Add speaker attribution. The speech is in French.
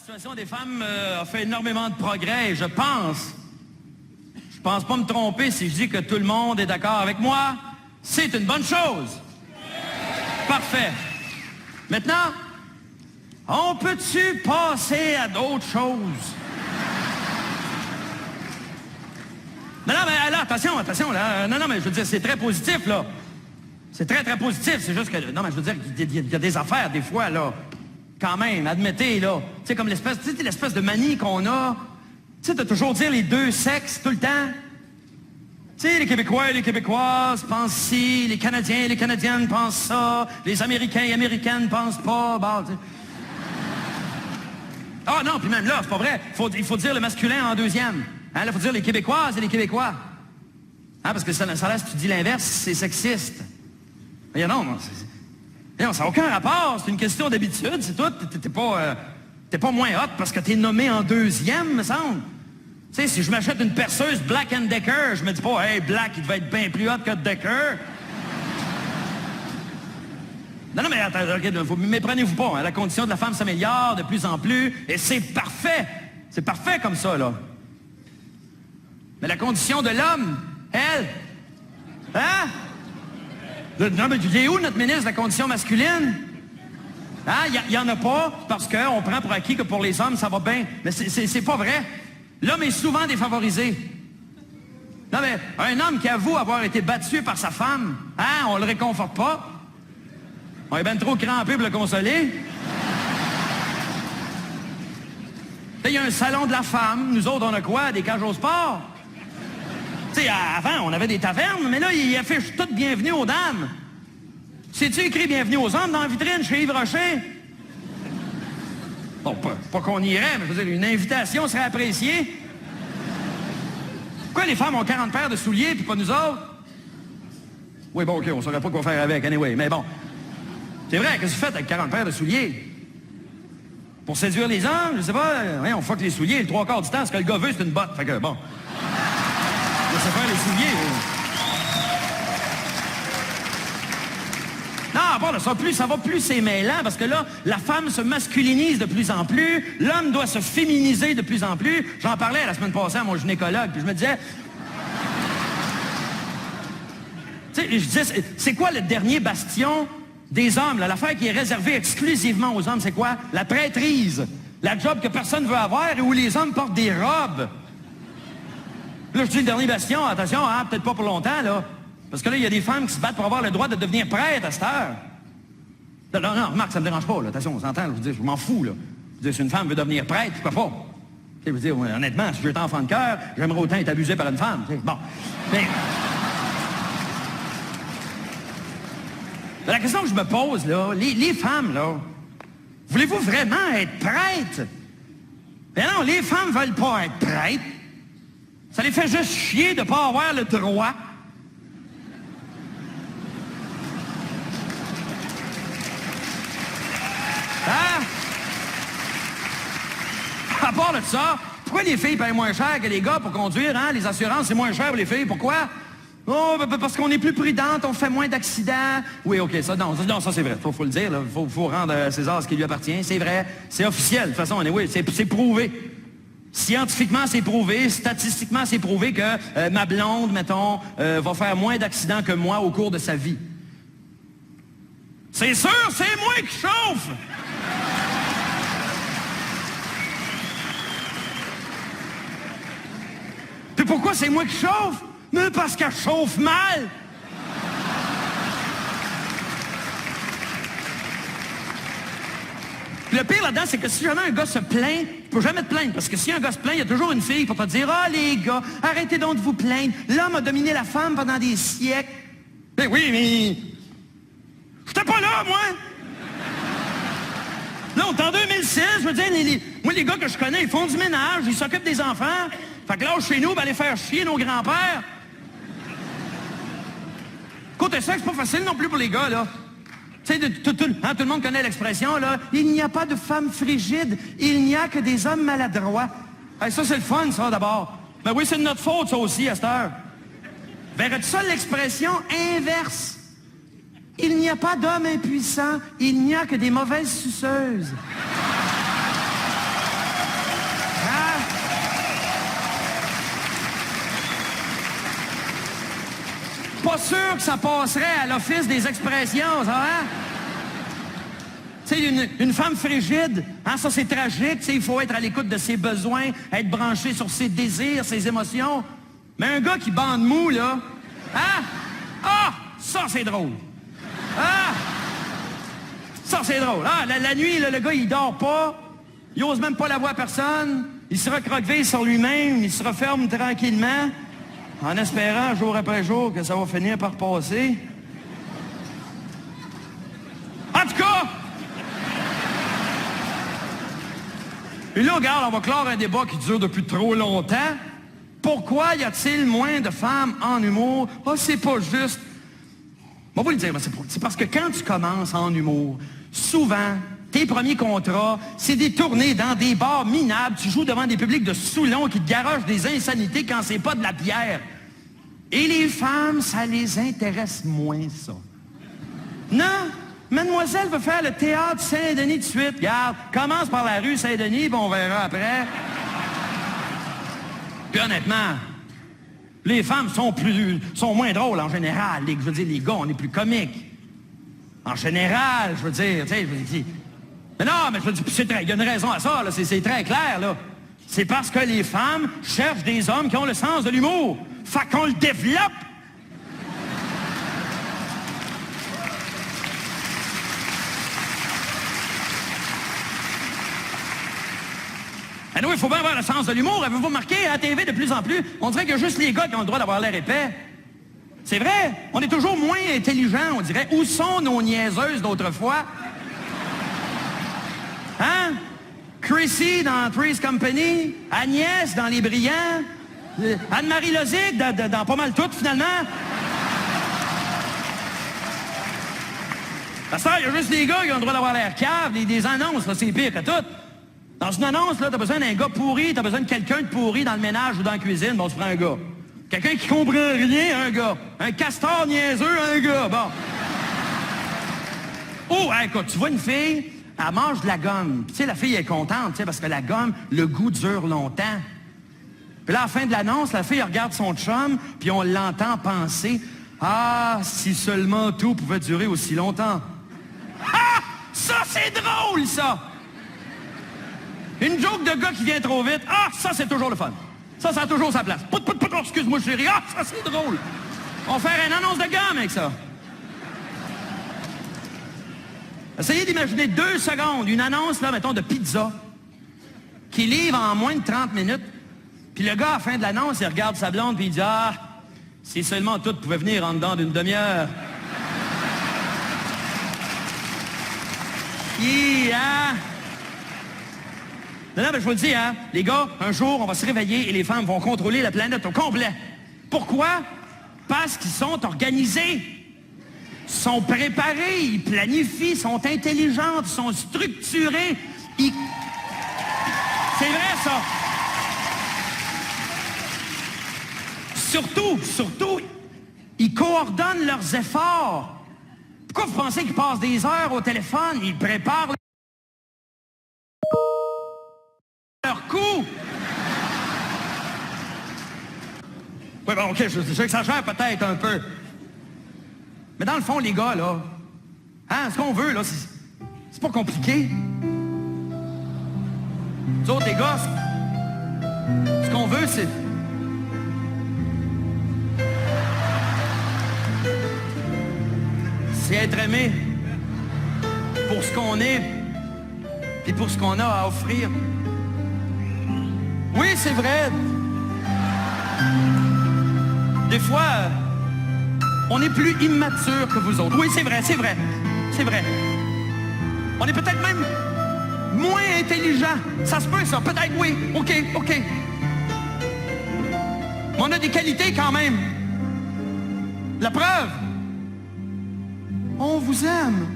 Speaker 1: situation des femmes a fait énormément de progrès et je pense pas me tromper si je dis que tout le monde est d'accord avec moi. C'est une bonne chose. Parfait. Maintenant, on peut-tu passer à d'autres choses? Non, mais là, attention, là. Non, mais je veux dire, c'est très positif, là. C'est très, très positif. C'est juste que, non, mais je veux dire, il y a des affaires, des fois, là. Quand même, admettez, là. Tu sais, comme l'espèce de manie qu'on a. Tu sais, de toujours dire les deux sexes tout le temps. Tu sais, les Québécois et les Québécoises pensent ci, les Canadiens et les Canadiennes pensent ça, les Américains et Américaines pensent pas, bah, tu sais. Ah non, puis même là, c'est pas vrai. Il faut dire le masculin en deuxième. Hein, là, il faut dire les Québécoises et les Québécois. Hein, parce que ça là, si tu dis l'inverse, c'est sexiste. Mais non, ça n'a aucun rapport, c'est une question d'habitude, c'est tout. T'es pas moins hot parce que t'es nommé en deuxième, me semble. Tu sais, si je m'achète une perceuse Black & Decker, je me dis pas, hey, Black, il devait être bien plus hot que Decker. Non, mais attendez, méprenez-vous pas, hein, la condition de la femme s'améliore de plus en plus, et c'est parfait. C'est parfait comme ça, là. Mais la condition de l'homme, elle, hein? Non, mais il est où notre ministre de la condition masculine? Hein? Il n'y en a pas, parce qu'on prend pour acquis que pour les hommes, ça va bien. Mais c'est pas vrai. L'homme est souvent défavorisé. Non, mais un homme qui avoue avoir été battu par sa femme, hein, on le réconforte pas. On est bien trop crampé pour le consoler. Il y a un salon de la femme. Nous autres, on a quoi? Des cages au sport? Tu sais, avant, on avait des tavernes, mais là, ils affichent tout bienvenue aux dames. C'est-tu écrit bienvenue aux hommes dans la vitrine chez Yves Rocher? Bon, pas qu'on irait, mais je veux dire, une invitation serait appréciée. Pourquoi les femmes ont 40 paires de souliers, puis pas nous autres? Oui, bon, OK, on saurait pas quoi faire avec, anyway, mais bon. C'est vrai, qu'est-ce que vous faites avec 40 paires de souliers? Pour séduire les hommes, je sais pas, on fuck les souliers, le 3/4 du temps, ce que le gars veut, c'est une botte. Fait que, bon. Laissez faire les souliers. Non, à part de ça, plus ça va, plus c'est mêlant, parce que là, la femme se masculinise de plus en plus, l'homme doit se féminiser de plus en plus. J'en parlais la semaine passée à mon gynécologue, puis je me disais... Tu sais, je disais, c'est quoi le dernier bastion des hommes, là, l'affaire qui est réservée exclusivement aux hommes, c'est quoi? La traîtrise. La job que personne ne veut avoir et où les hommes portent des robes. Là, je dis le dernier bastion, attention, hein, peut-être pas pour longtemps, là. Parce que là, il y a des femmes qui se battent pour avoir le droit de devenir prêtres à cette heure. Non, remarque, ça me dérange pas, là. Attention, on s'entend, je m'en fous, là. Je veux dire, si une femme veut devenir prêtre, pourquoi pas? Je veux dire, honnêtement, si j'étais enfant de cœur, j'aimerais autant être abusé par une femme, tu sais. Bon. Mais la question que je me pose, là, les femmes, là, voulez-vous vraiment être prêtres? Mais non, les femmes veulent pas être prêtres. Ça les fait juste chier de ne pas avoir le droit. Hein? À part de ça, pourquoi les filles payent moins cher que les gars pour conduire, hein? Les assurances, c'est moins cher pour les filles. Pourquoi? Oh, parce qu'on est plus prudente, on fait moins d'accidents. Oui, OK, ça c'est vrai. Faut le dire, là. Faut rendre à César ce qui lui appartient. C'est vrai. C'est officiel. De toute façon, oui, c'est prouvé. Scientifiquement, c'est prouvé. Statistiquement, c'est prouvé que ma blonde, mettons, va faire moins d'accidents que moi au cours de sa vie. C'est sûr, c'est moi qui chauffe! Puis pourquoi c'est moi qui chauffe? Mais parce qu'elle chauffe mal! Le pire là-dedans, c'est que si jamais un gars se plaint, tu peux jamais te plaindre. Parce que si un gars se plaint, il y a toujours une fille pour te dire « Ah, les gars, arrêtez donc de vous plaindre. L'homme a dominé la femme pendant des siècles. » Ben oui, mais... J'étais pas là, moi! Là, on est en 2006, je veux dire, moi, les gars que je connais, ils font du ménage, ils s'occupent des enfants. Fait que là, chez nous, ben, aller faire chier nos grands-pères. Côté ça, c'est pas facile non plus pour les gars, là. Tu sais, tout le monde connaît l'expression, là. Il n'y a pas de femmes frigides, il n'y a que des hommes maladroits. Hey, ça, c'est le fun, ça, d'abord. Ben oui, c'est de notre faute, ça aussi, à cette heure. Verrais-tu ça, l'expression inverse? Il n'y a pas d'hommes impuissants, il n'y a que des mauvaises suceuses. Pas sûr que ça passerait à l'Office des expressions, ça, hein? Tu sais, une femme frigide, hein, ça c'est tragique, tu sais, il faut être à l'écoute de ses besoins, être branché sur ses désirs, ses émotions. Mais un gars qui bande mou, là, hein? Ah! Ça c'est drôle. Ah! Ça c'est drôle. Ah, la nuit, là, le gars, il dort pas, il ose même pas la voir à personne, il se recroqueville sur lui-même, il se referme tranquillement, en espérant, jour après jour, que ça va finir par passer. En tout cas, et là, regarde, on va clore un débat qui dure depuis trop longtemps. Pourquoi y a-t-il moins de femmes en humour? Ah, c'est pas juste. On va vous le dire, c'est parce que quand tu commences en humour, souvent, tes premiers contrats, c'est des tournées dans des bars minables. Tu joues devant des publics de Soulon qui te garochent des insanités quand c'est pas de la bière. Et les femmes, ça les intéresse moins, ça. Non? Mademoiselle veut faire le théâtre Saint-Denis de suite. Regarde, commence par la rue Saint-Denis, puis on verra après. Puis honnêtement, les femmes sont moins drôles en général. Je veux dire, les gars, on est plus comiques. En général, je veux dire, tu sais, mais non, mais je veux dire, il y a une raison à ça, là, c'est très clair, là. C'est parce que les femmes cherchent des hommes qui ont le sens de l'humour. Fait qu'on le développe. Ah oui, il faut bien avoir le sens de l'humour. Avez-vous remarqué, à la TV, de plus en plus, on dirait qu'il y a juste les gars qui ont le droit d'avoir l'air épais. C'est vrai, on est toujours moins intelligents, on dirait. Où sont nos niaiseuses d'autrefois? Hein? Chrissy dans Three's Company, Agnès dans Les Brillants, Anne-Marie Lozic dans pas mal tout, finalement. À ça, il y a juste les gars qui ont le droit d'avoir l'air cave, des annonces, là, c'est pire que tout. Dans une annonce, là, t'as besoin d'un gars pourri, t'as besoin de quelqu'un de pourri dans le ménage ou dans la cuisine, bon, tu prends un gars. Quelqu'un qui comprend rien, un gars. Un castor niaiseux, un gars, bon. Oh, hey, écoute, tu vois une fille, elle mange de la gomme. Tu sais, la fille est contente, tu sais, parce que la gomme, le goût dure longtemps. Puis là, à la fin de l'annonce, la fille regarde son chum, puis on l'entend penser, « Ah, si seulement tout pouvait durer aussi longtemps. » Ah! Ça, c'est drôle, ça! Une joke de gars qui vient trop vite, ah, ça, c'est toujours le fun. Ça a toujours sa place. Pout, pout, pout, excuse-moi, chérie, ah, ça, c'est drôle. On va faire une annonce de gomme avec ça. Essayez d'imaginer 2 secondes, une annonce, là, mettons, de pizza, qui livre en moins de 30 minutes, puis le gars, à la fin de l'annonce, il regarde sa blonde, puis il dit, ah, si seulement tout pouvait venir en dedans d'une demi-heure. Hein? Non, mais je vous le dis, hein, les gars, un jour, on va se réveiller et les femmes vont contrôler la planète au complet. Pourquoi? Parce qu'ils sont organisés, sont préparés, ils planifient, sont intelligents, sont structurés. C'est vrai, ça. Surtout, ils coordonnent leurs efforts. Pourquoi vous pensez qu'ils passent des heures au téléphone? Ils préparent leur coup. Oui, bon, OK, j'exagère peut-être un peu. Mais dans le fond, les gars, là, hein, ce qu'on veut, là, c'est pas compliqué. Nous autres, les gars, ce qu'on veut, c'est être aimé pour ce qu'on est et pour ce qu'on a à offrir. Oui, c'est vrai. Des fois, on est plus immature que vous autres. Oui, c'est vrai. On est peut-être même moins intelligent. Ça se peut, ça. Peut-être, oui. OK. Mais on a des qualités quand même. La preuve, on vous aime.